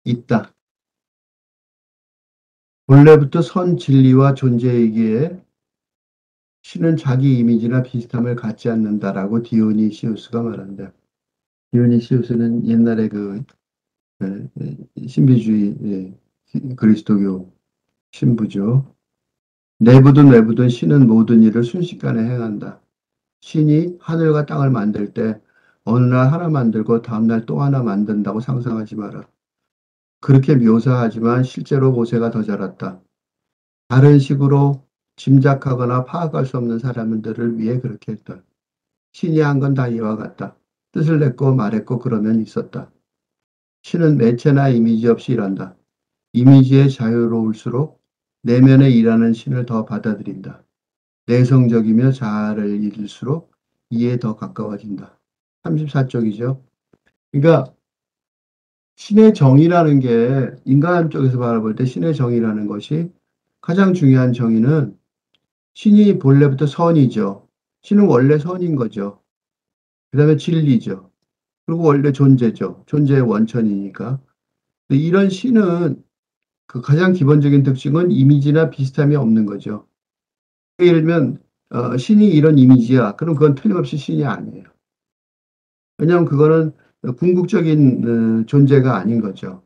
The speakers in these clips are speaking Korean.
있다. 본래부터 선 진리와 존재이기에 신은 자기 이미지나 비슷함을 갖지 않는다라고 디오니시우스가 말한다. 디오니시우스는 옛날에 신비주의 그리스도교 신부죠. 내부든 외부든 신은 모든 일을 순식간에 행한다. 신이 하늘과 땅을 만들 때 어느 날 하나 만들고 다음날 또 하나 만든다고 상상하지 마라. 그렇게 묘사하지만 실제로 모세가 더 자랐다. 다른 식으로 짐작하거나 파악할 수 없는 사람들을 위해 그렇게 했다. 신이 한 건 다 이와 같다. 뜻을 냈고 말했고 그러면 있었다. 신은 매체나 이미지 없이 일한다. 이미지에 자유로울수록 내면에 일하는 신을 더 받아들인다. 내성적이며 자아를 잃을수록 이에 더 가까워진다. 34쪽이죠. 그러니까 신의 정의라는 게 인간 쪽에서 바라볼 때 신의 정의라는 것이 가장 중요한 정의는 신이 본래부터 선이죠. 신은 원래 선인 거죠. 그 다음에 진리죠. 그리고 원래 존재죠. 존재의 원천이니까. 근데 이런 신은 그 가장 기본적인 특징은 이미지나 비슷함이 없는 거죠. 예를 들면 신이 이런 이미지야. 그럼 그건 틀림없이 신이 아니에요. 왜냐하면 그거는 궁극적인 존재가 아닌 거죠.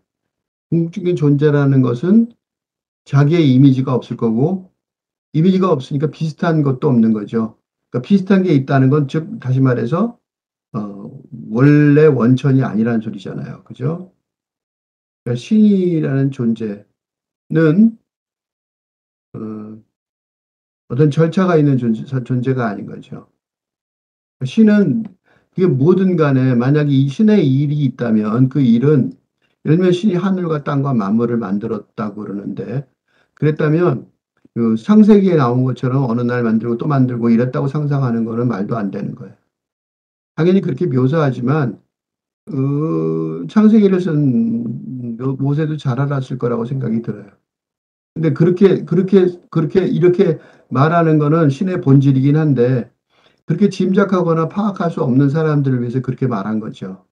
궁극적인 존재라는 것은 자기의 이미지가 없을 거고 이미지가 없으니까 비슷한 것도 없는 거죠. 그러니까 비슷한 게 있다는 건 즉 다시 말해서 원래 원천이 아니라는 소리잖아요. 그죠? 그러니까 신이라는 존재는 어, 어떤 절차가 있는 존재가 아닌 거죠. 신은 그게 뭐든 간에 만약에 이 신의 일이 있다면 그 일은 예를 들면 신이 하늘과 땅과 만물을 만들었다고 그러는데 그랬다면 그 창세기에 나온 것처럼 어느 날 만들고 또 만들고 이랬다고 상상하는 거는 말도 안 되는 거예요. 당연히 그렇게 묘사하지만 창세기를 쓴 모세도 잘 알았을 거라고 생각이 들어요. 근데 그렇게 이렇게 말하는 거는 신의 본질이긴 한데 그렇게 짐작하거나 파악할 수 없는 사람들을 위해서 그렇게 말한 거죠.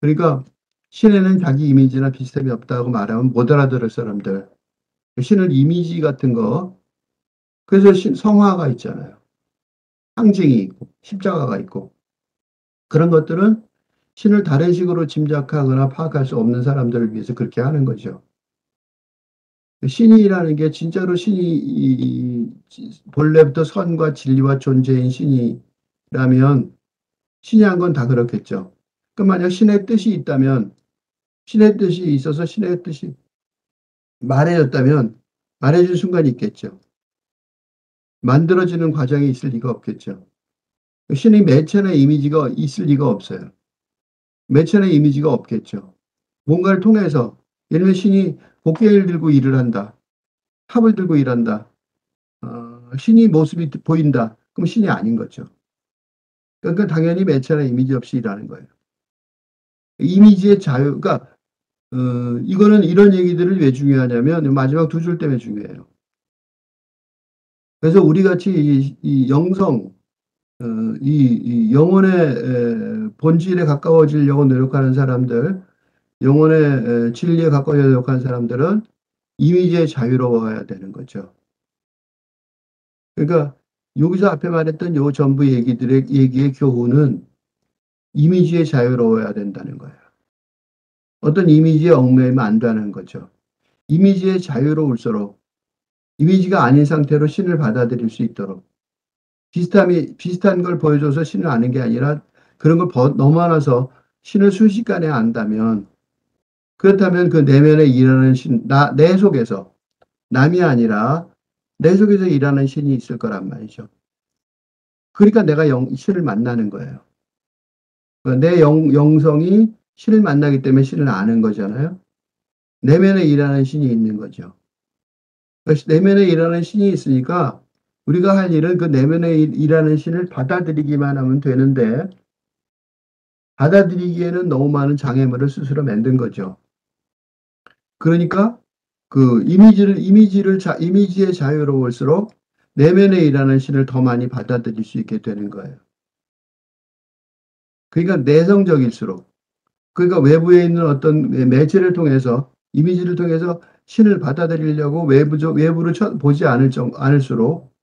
그러니까 신에는 자기 이미지나 비슷함이 없다고 말하면 못 알아들을 사람들. 신은 이미지 같은 거. 그래서 성화가 있잖아요. 상징이 있고 십자가가 있고 그런 것들은 신을 다른 식으로 짐작하거나 파악할 수 없는 사람들을 위해서 그렇게 하는 거죠. 신이라는 게 진짜로 신이 본래부터 선과 진리와 존재인 신이라면 신이 한 건 다 그렇겠죠. 그 만약 신의 뜻이 있다면 신의 뜻이 있어서 신의 뜻이 말해졌다면 말해준 순간이 있겠죠. 만들어지는 과정이 있을 리가 없겠죠. 신의 매체나 이미지가 있을 리가 없어요. 매체나 이미지가 없겠죠. 뭔가를 통해서 예를 들면 신이 곡괭이를 들고 일을 한다. 탑을 들고 일한다. 신이 모습이 보인다. 그럼 신이 아닌 거죠. 그러니까 당연히 매체나 이미지 없이 일하는 거예요. 이미지의 자유, 그러니까 이거는 이런 얘기들을 왜 중요하냐면 마지막 두 줄 때문에 중요해요. 그래서 우리 같이 이 영성, 이 영혼의 본질에 가까워지려고 노력하는 사람들, 영혼의 진리에 가까워지려고 노력하는 사람들은 이미지에 자유로워야 되는 거죠. 그러니까 여기서 앞에 말했던 요 전부 얘기의 교훈은 이미지에 자유로워야 된다는 거예요. 어떤 이미지에 얽매이면 안 되는 거죠. 이미지에 자유로울수록 이미지가 아닌 상태로 신을 받아들일 수 있도록 비슷한 걸 보여줘서 신을 아는 게 아니라 그런 걸 넘어나서 신을 순식간에 안다면 그렇다면 그 내면에 일하는 내 속에서 남이 아니라 내 속에서 일하는 신이 있을 거란 말이죠. 그러니까 내가 신을 만나는 거예요. 그러니까 내 영성이 신을 만나기 때문에 신을 아는 거잖아요. 내면에 일하는 신이 있는 거죠. 그러니까 내면에 일하는 신이 있으니까 우리가 할 일은 그 내면에 일하는 신을 받아들이기만 하면 되는데 받아들이기에는 너무 많은 장애물을 스스로 만든 거죠. 그러니까 그 이미지의 자유로울수록 내면에 일하는 신을 더 많이 받아들일 수 있게 되는 거예요. 그러니까 내성적일수록 그러니까 외부에 있는 어떤 매체를 통해서, 이미지를 통해서 신을 받아들이려고 외부로 보지 않을수록,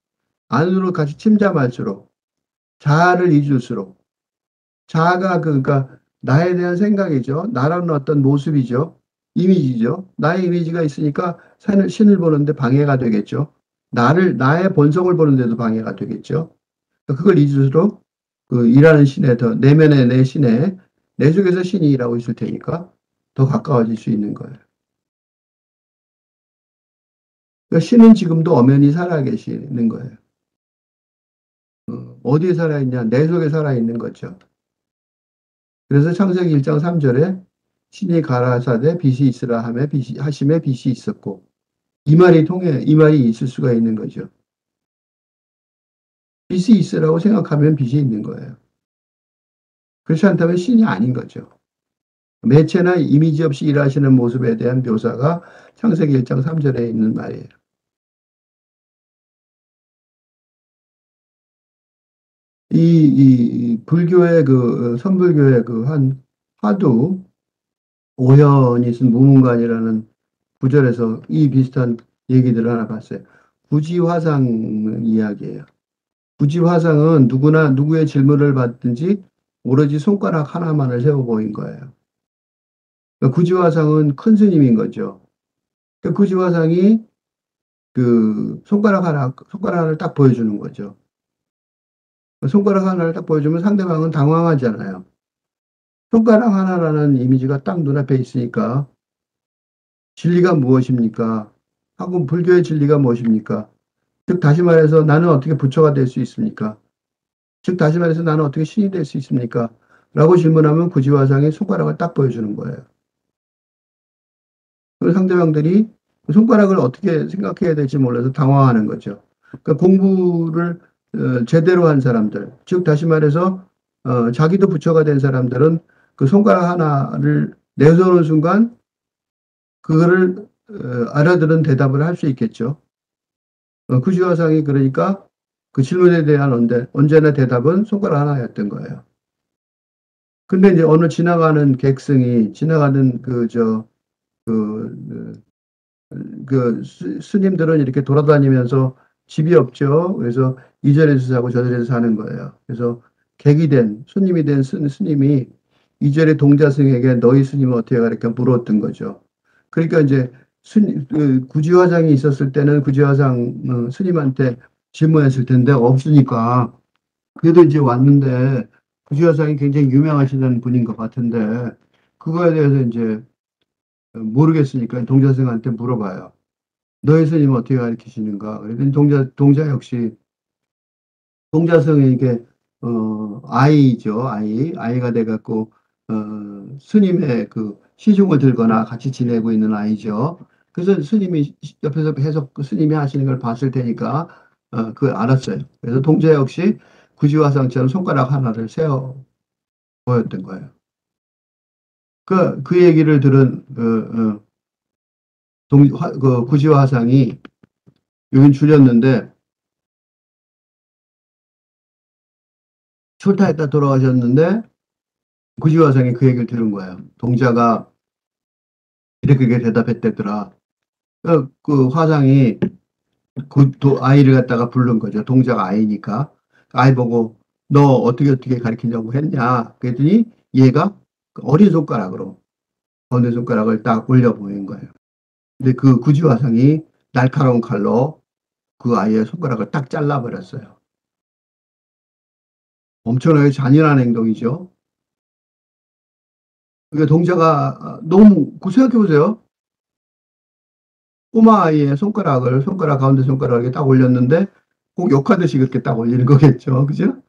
안으로 같이 침잠할수록, 자아를 잊을수록, 자아가 그러니까 나에 대한 생각이죠. 나라는 어떤 모습이죠. 이미지죠. 나의 이미지가 있으니까 신을 보는데 방해가 되겠죠. 나의 본성을 보는데도 방해가 되겠죠. 그걸 잊을수록 그 일하는 신에 더, 내면의 내 신에, 내 속에서 신이 일하고 있을 테니까 더 가까워질 수 있는 거예요. 그러니까 신은 지금도 엄연히 살아계시는 거예요. 어디에 살아있냐? 내 속에 살아있는 거죠. 그래서 창세기 1장 3절에 신이 가라사대 빛이 있으라 하심에 빛이 있었고, 이 말이 있을 수가 있는 거죠. 빛이 있으라고 생각하면 빛이 있는 거예요. 그렇지 않다면 신이 아닌 거죠. 매체나 이미지 없이 일하시는 모습에 대한 묘사가 창세기 1장 3절에 있는 말이에요. 이 불교의 선불교의 한 화두 오현이 쓴 무문관이라는 구절에서 이 비슷한 얘기들을 하나 봤어요. 구지화상 이야기예요. 구지화상은 누구나 누구의 질문을 받든지 오로지 손가락 하나만을 세워 보인 거예요. 그러니까 구지화상은 큰 스님인 거죠. 그러니까 구지화상이 손가락 하나를 딱 보여주는 거죠. 손가락 하나를 딱 보여주면 상대방은 당황하잖아요. 손가락 하나라는 이미지가 딱 눈앞에 있으니까 진리가 무엇입니까? 하고 불교의 진리가 무엇입니까? 즉 다시 말해서 나는 어떻게 부처가 될 수 있습니까? 즉 다시 말해서 나는 어떻게 신이 될 수 있습니까? 라고 질문하면 구지화상이 손가락을 딱 보여주는 거예요. 그 상대방들이 그 손가락을 어떻게 생각해야 될지 몰라서 당황하는 거죠. 그러니까 공부를 제대로 한 사람들, 즉 다시 말해서 자기도 부처가 된 사람들은 그 손가락 하나를 내세우는 순간 그거를 알아들은 대답을 할 수 있겠죠. 구지화상이 그러니까 그 질문에 대한 언제나 대답은 손가락 하나였던 거예요. 근데 이제 어느 지나가는 객승이 지나가는 그, 스님들은 이렇게 돌아다니면서 집이 없죠. 그래서 이 절에서 사고 저 절에서 사는 거예요. 그래서 객이 된, 손님이 된 스님이 이 절의 동자승에게 너희 스님은 어떻게 가르쳐 물었던 거죠. 그러니까 이제 구지화장이 있었을 때는 구지화장 스님한테 질문했을 텐데 없으니까 그래도 이제 왔는데 구지화장이 굉장히 유명하시는 분인 것 같은데 그거에 대해서 이제 모르겠으니까 동자승한테 물어봐요. 너희 스님은 어떻게 가르치시는가? 그랬더니 동자 역시, 동자성에게, 아이죠, 아이가 돼갖고, 스님의 그 시중을 들거나 같이 지내고 있는 아이죠. 그래서 스님이 옆에서 계속 그 스님이 하시는 걸 봤을 테니까, 그걸 알았어요. 그래서 동자 역시 구지화상처럼 손가락 하나를 세워 보였던 거예요. 그 얘기를 들은, 구지화상이, 여긴 줄였는데, 출타했다 돌아가셨는데 구지화상이 그 얘기를 들은 거예요. 동자가 이렇게 대답했대더라. 그 화상이 아이를 갖다가 부른 거죠. 동자가 아이니까. 아이 보고 너 어떻게 가르치려고 했냐. 그랬더니 얘가 그 어린 손가락으로 어느 손가락을 딱 올려 보인 거예요. 근데 그 구지화상이 날카로운 칼로 그 아이의 손가락을 딱 잘라버렸어요. 엄청나게 잔인한 행동이죠. 그러니까 동자가 너무 생각해 보세요. 꼬마 아이의 손가락 가운데 손가락을 이렇게 딱 올렸는데 꼭 욕하듯이 그렇게 딱 올리는 거겠죠. 그죠?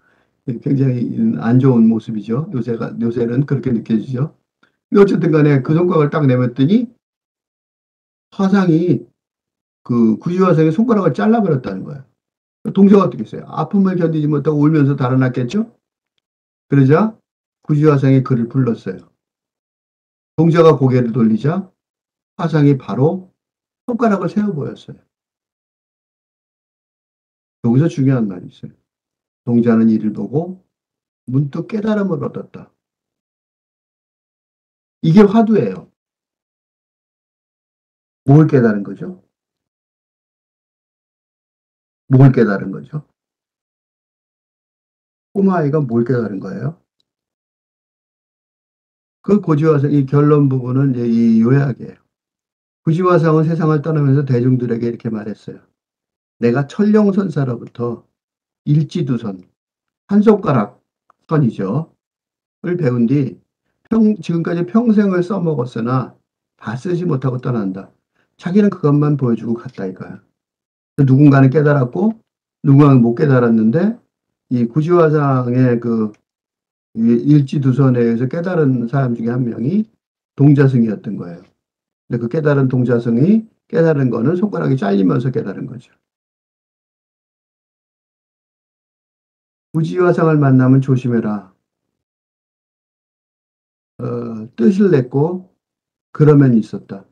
굉장히 안 좋은 모습이죠. 요새는 그렇게 느껴지죠. 근데 어쨌든 간에 그 손가락을 딱 내밀었더니 화상이 구지화상의 손가락을 잘라버렸다는 거예요. 동자가 어떻게 했어요? 아픔을 견디지 못하고 울면서 달아났겠죠? 그러자 구지화상이 그를 불렀어요. 동자가 고개를 돌리자 화상이 바로 손가락을 세워 보였어요. 여기서 중요한 말이 있어요. 동자는 이를 보고 문득 깨달음을 얻었다. 이게 화두예요. 뭘 깨달은 거죠? 뭘 깨달은 거죠? 꼬마아이가 뭘 깨달은 거예요? 그 고지화성, 이 결론 부분은 이제 이 요약이에요. 고지화성은 세상을 떠나면서 대중들에게 이렇게 말했어요. 내가 천룡선사로부터 일지두선, 한 손가락 선이죠. 을 배운 뒤 지금까지 평생을 써먹었으나 다 쓰지 못하고 떠난다. 자기는 그것만 보여주고 갔다 이거야. 누군가는 깨달았고 누군가는 못 깨달았는데 이 구지화상의 그 일지두선에 의해서 깨달은 사람 중에 한 명이 동자승이었던 거예요. 근데 그 깨달은 동자승이 깨달은 거는 손가락이 잘리면서 깨달은 거죠. 구지화상을 만나면 조심해라. 뜻을 냈고 그러면 있었다.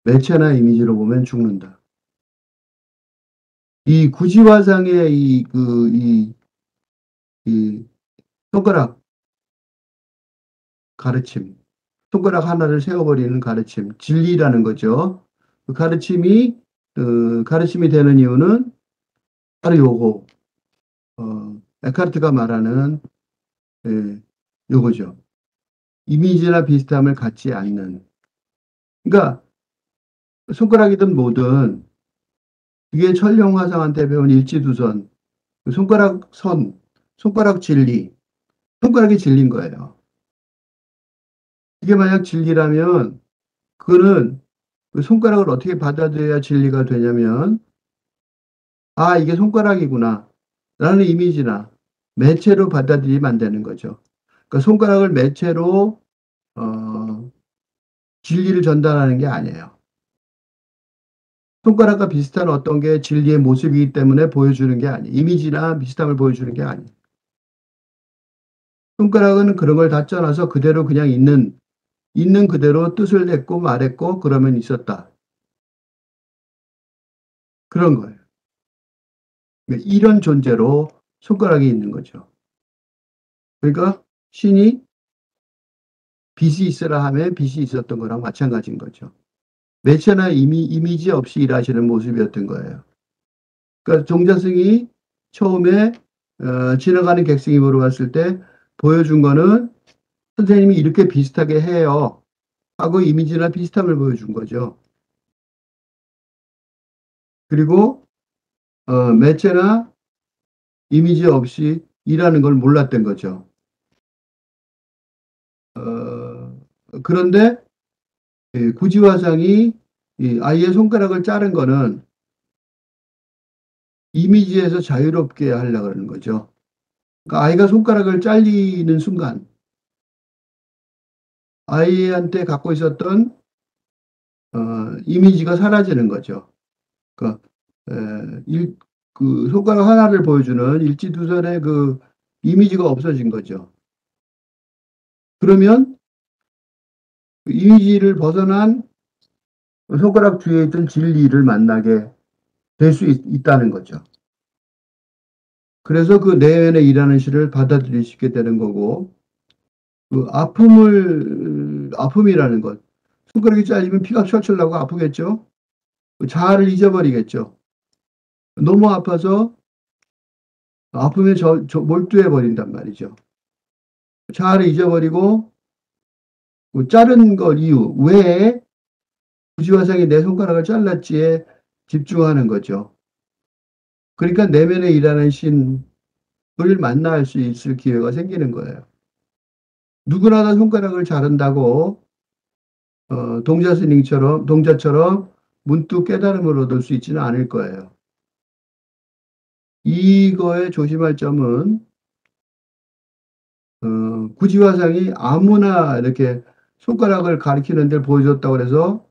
매체나 이미지로 보면 죽는다. 이 구지화상의 이 손가락 가르침, 손가락 하나를 세워버리는 가르침, 진리라는 거죠. 그 가르침이 되는 이유는 바로 요거, 에카르트가 말하는, 예, 요거죠. 이미지나 비슷함을 갖지 않는. 그러니까, 손가락이든 뭐든, 이게 천룡화상한테 배운 일지두선, 그 손가락 선, 손가락 진리, 손가락이 진리인 거예요. 이게 만약 진리라면, 그거는 그 손가락을 어떻게 받아들여야 진리가 되냐면, 아, 이게 손가락이구나. 라는 이미지나 매체로 받아들이면 안 되는 거죠. 그러니까 손가락을 매체로, 어, 진리를 전달하는 게 아니에요. 손가락과 비슷한 어떤 게 진리의 모습이기 때문에 보여주는 게 아니에요. 이미지나 비슷함을 보여주는 게 아니에요. 손가락은 그런 걸 다 쪄놔서 그대로 그냥 있는 그대로 뜻을 냈고 말했고 그러면 있었다. 그런 거예요. 그러니까 이런 존재로 손가락이 있는 거죠. 그러니까 신이 빛이 있으라 하면 빛이 있었던 거랑 마찬가지인 거죠. 매체나 이미지 없이 일하시는 모습이었던 거예요. 그러니까 종자승이 처음에 지나가는 객승이 물어봤을 때 보여준 거는 선생님이 이렇게 비슷하게 해요 하고 이미지나 비슷함을 보여준 거죠. 그리고 매체나 이미지 없이 일하는 걸 몰랐던 거죠. 그런데 구지화상이 이 아이의 손가락을 자른 거는 이미지에서 자유롭게 하려고 하는 거죠. 그러니까 아이가 손가락을 잘리는 순간 아이한테 갖고 있었던 이미지가 사라지는 거죠. 그러니까 그 손가락 하나를 보여주는 일지두선의 그 이미지가 없어진 거죠. 그러면 그 이미지를 벗어난 손가락 뒤에 있던 진리를 만나게 될 수 있다는 거죠. 그래서 그 내면에 일하는 시를 받아들일 수 있게 되는 거고, 그 아픔이라는 것. 손가락이 잘리면 피가 철철 나고 아프겠죠? 그 자아를 잊어버리겠죠. 너무 아파서 아픔에 몰두해 버린단 말이죠. 자아를 잊어버리고 그 자른 것 이유, 왜 구지화상이 내 손가락을 잘랐지에 집중하는 거죠. 그러니까 내면에 일하는 신을 만날 수 있을 기회가 생기는 거예요. 누구나 다 손가락을 자른다고 동자처럼 문득 깨달음을 얻을 수 있지는 않을 거예요. 이거에 조심할 점은 구지화상이 아무나 이렇게 손가락을 가리키는 데를 보여줬다고 해서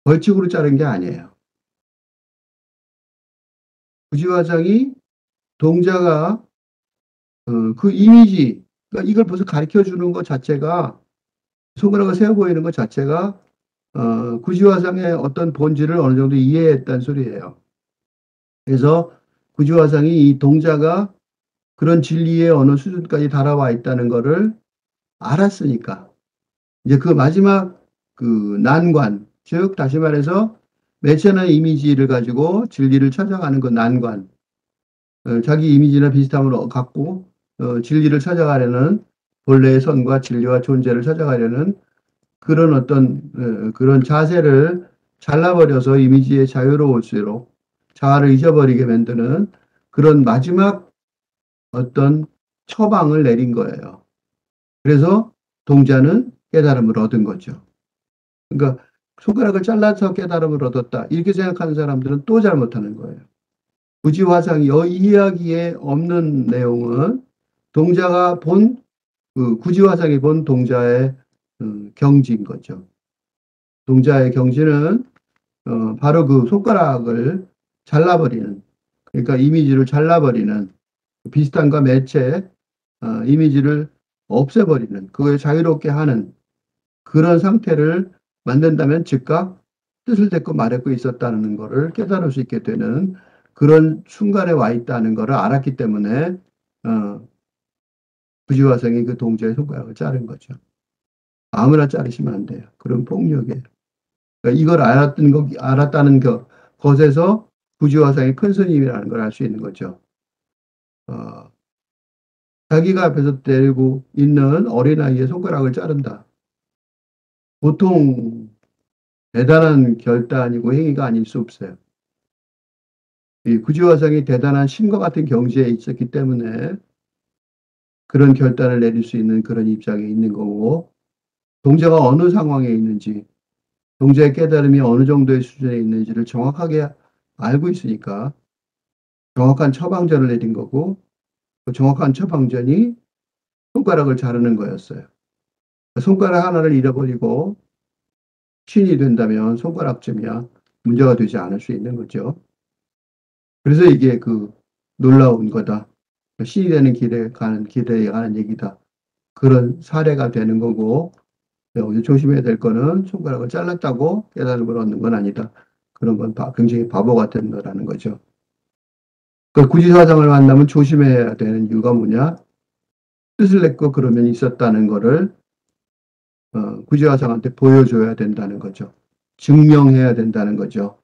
벌칙으로 자른 게 아니에요. 구지화상이 동자가 그 이미지, 그러니까 이걸 벌써 가르쳐 주는 것 자체가 손가락을 세워 보이는 것 자체가 구지화상의 어떤 본질을 어느 정도 이해했다는 소리예요. 그래서 구지화상이 이 동자가 그런 진리의 어느 수준까지 달아와 있다는 것을 알았으니까 이제 그 마지막 그 난관, 즉 다시 말해서 매체나 이미지를 가지고 진리를 찾아가는 그 난관, 자기 이미지나 비슷함을 갖고 진리를 찾아가려는 본래의 선과 진리와 존재를 찾아가려는 그런 어떤 그런 자세를 잘라버려서 이미지의 자유로울수록 자아를 잊어버리게 만드는 그런 마지막 어떤 처방을 내린 거예요. 그래서 동자는 깨달음을 얻은 거죠. 그러니까 손가락을 잘라서 깨달음을 얻었다. 이렇게 생각하는 사람들은 또 잘못하는 거예요. 구지화상이 이 이야기에 없는 내용은 동자가 본, 그 구지화상이 본 동자의 경지인 거죠. 동자의 경지는 바로 그 손가락을 잘라버리는, 그러니까 이미지를 잘라버리는, 비슷함과 매체, 이미지를 없애버리는, 그걸 자유롭게 하는 그런 상태를 만든다면 즉각 뜻을 댔고 말했고 있었다는 것을 깨달을 수 있게 되는 그런 순간에 와 있다는 것을 알았기 때문에 부지화성이 그 동자의 손가락을 자른 거죠. 아무나 자르시면 안 돼요. 그런 폭력이에요. 그러니까 이걸 알았다는 것에서 부지화성이 큰 스님이라는 걸 알 수 있는 거죠. 어, 자기가 앞에서 때리고 있는 어린아이의 손가락을 자른다. 보통 대단한 결단이고 행위가 아닐 수 없어요. 이 구지화성이 대단한 신과 같은 경지에 있었기 때문에 그런 결단을 내릴 수 있는 그런 입장에 있는 거고, 동자가 어느 상황에 있는지, 동자의 깨달음이 어느 정도의 수준에 있는지를 정확하게 알고 있으니까 정확한 처방전을 내린 거고, 그 정확한 처방전이 손가락을 자르는 거였어요. 손가락 하나를 잃어버리고 신이 된다면 손가락쯤이야 문제가 되지 않을 수 있는 거죠. 그래서 이게 그 놀라운 거다. 신이 되는 길에 가는 얘기다. 그런 사례가 되는 거고, 여기서 조심해야 될 거는 손가락을 잘랐다고 깨달음을 얻는 건 아니다. 그런 건 굉장히 바보 같은 거라는 거죠. 그 구지사장을 만나면 조심해야 되는 이유가 뭐냐? 뜻을 냈고 그러면 있었다는 거를 구지사장한테 보여줘야 된다는 거죠. 증명해야 된다는 거죠.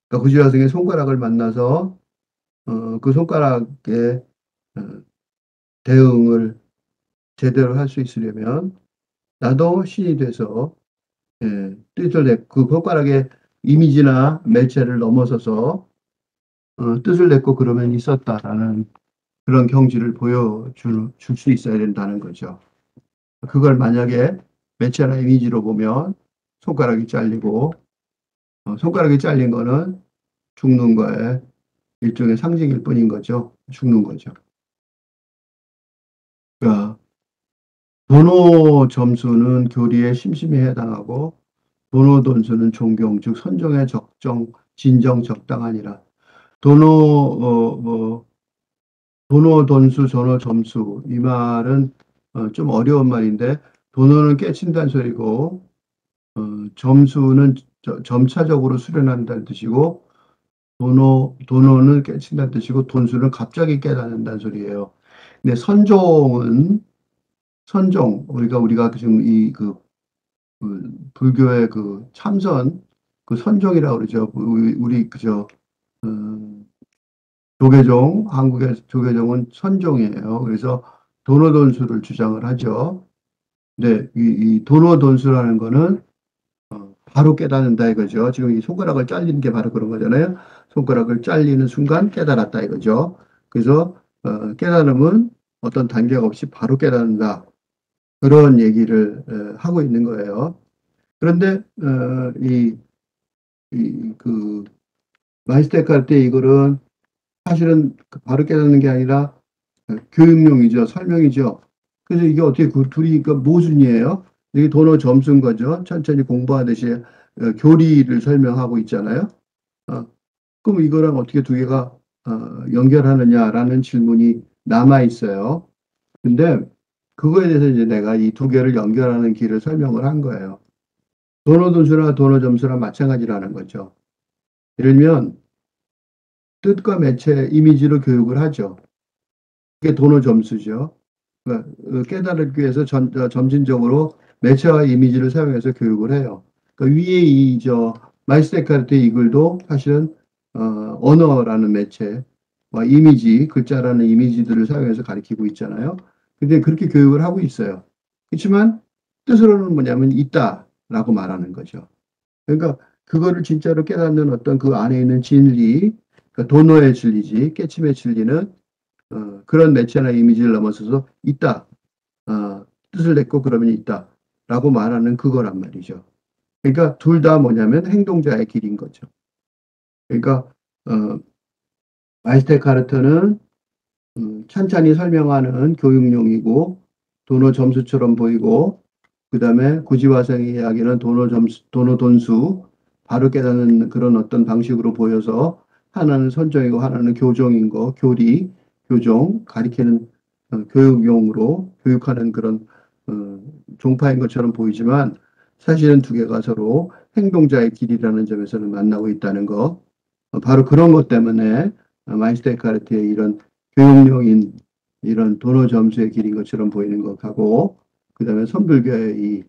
그러니까 구지사장의 손가락을 만나서 그 손가락에 어, 대응을 제대로 할 수 있으려면 나도 신이 돼서 뜻을 냈고 그 손가락의 이미지나 매체를 넘어서서 뜻을 냈고 그러면 있었다라는 그런 경지를 보여줄 수 있어야 된다는 거죠. 그걸 만약에 매체나 이미지로 보면 손가락이 잘리고 손가락이 잘린 거는 죽는 거에 일종의 상징일 뿐인 거죠. 죽는 거죠. 그러니까 도노 점수는 교리에 심심히 해당하고 도노 돈수는 존경, 즉 선종의 적정, 진정, 적당하니라. 도노 도노 돈수, 전호 점수 이 말은 좀 어려운 말인데 도노는 깨친다는 소리고 점수는 점차적으로 수련한다는 뜻이고 도노는 깨친다는 뜻이고 돈수는 갑자기 깨닫는다는 소리예요. 근데 선종 우리가 지금 그 불교의 그 참선 그 선종이라고 그러죠. 우리 그저 어, 한국의 조계종은 선종이에요. 그래서 도노돈수를 주장을 하죠. 근데 이 도노돈수라는 거는 바로 깨닫는다 이거죠. 지금 이 손가락을 잘리는 게 바로 그런 거잖아요. 손가락을 잘리는 순간 깨달았다 이거죠. 그래서 깨달음은 어떤 단계가 없이 바로 깨닫는다. 그런 얘기를 하고 있는 거예요. 그런데 그 마이스테크 할 때 이거는 사실은 바로 깨닫는 게 아니라 교육용이죠. 설명이죠. 그래서 이게 어떻게 그 둘이 그 모순이에요. 이게 도노 점수인 거죠. 천천히 공부하듯이 교리를 설명하고 있잖아요. 어, 그럼 이거랑 어떻게 두 개가 연결하느냐라는 질문이 남아 있어요. 근데 그거에 대해서 이제 내가 이 두 개를 연결하는 길을 설명을 한 거예요. 도노 점수나 도노 점수랑 마찬가지라는 거죠. 예를 들면 뜻과 매체, 이미지로 교육을 하죠. 그게 도노 점수죠. 그러니까 깨달기 위해서 점진적으로 매체와 이미지를 사용해서 교육을 해요. 그러니까 위에 마이스 데카르트의 이 글도 사실은 언어라는 매체와 이미지, 글자라는 이미지들을 사용해서 가리키고 있잖아요. 근데 그렇게 교육을 하고 있어요. 그렇지만 뜻으로는 뭐냐면 있다라고 말하는 거죠. 그러니까 그거를 진짜로 깨닫는 어떤 그 안에 있는 진리, 그러니까 도노의 진리지, 깨침의 진리는 그런 매체나 이미지를 넘어서서 있다. 뜻을 냈고 그러면 있다라고 말하는 그거란 말이죠. 그러니까 둘 다 뭐냐면 행동자의 길인 거죠. 그러니까 어, 마이스터 카르트는 찬찬히 설명하는 교육용이고 도노 점수처럼 보이고 그다음에 구지화생의 이야기는 도노 점수, 도노 돈수 바로 깨닫는 그런 어떤 방식으로 보여서 하나는 선정이고 하나는 교종인 거, 교리, 교종 가리키는 교육용으로 교육하는 그런 어, 종파인 것처럼 보이지만 사실은 두 개가 서로 행동자의 길이라는 점에서는 만나고 있다는 거. 바로 그런 것 때문에 마이스터 카르트의 이런 교육용인 이런 도너 점수의 길인 것처럼 보이는 것하고 그다음에 선불교의 이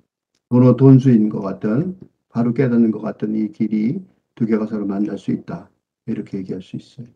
도너 돈수인 것 같은 바로 깨닫는 것 같은 이 길이 두 개가 서로 만날 수 있다. 이렇게 얘기할 수 있어요.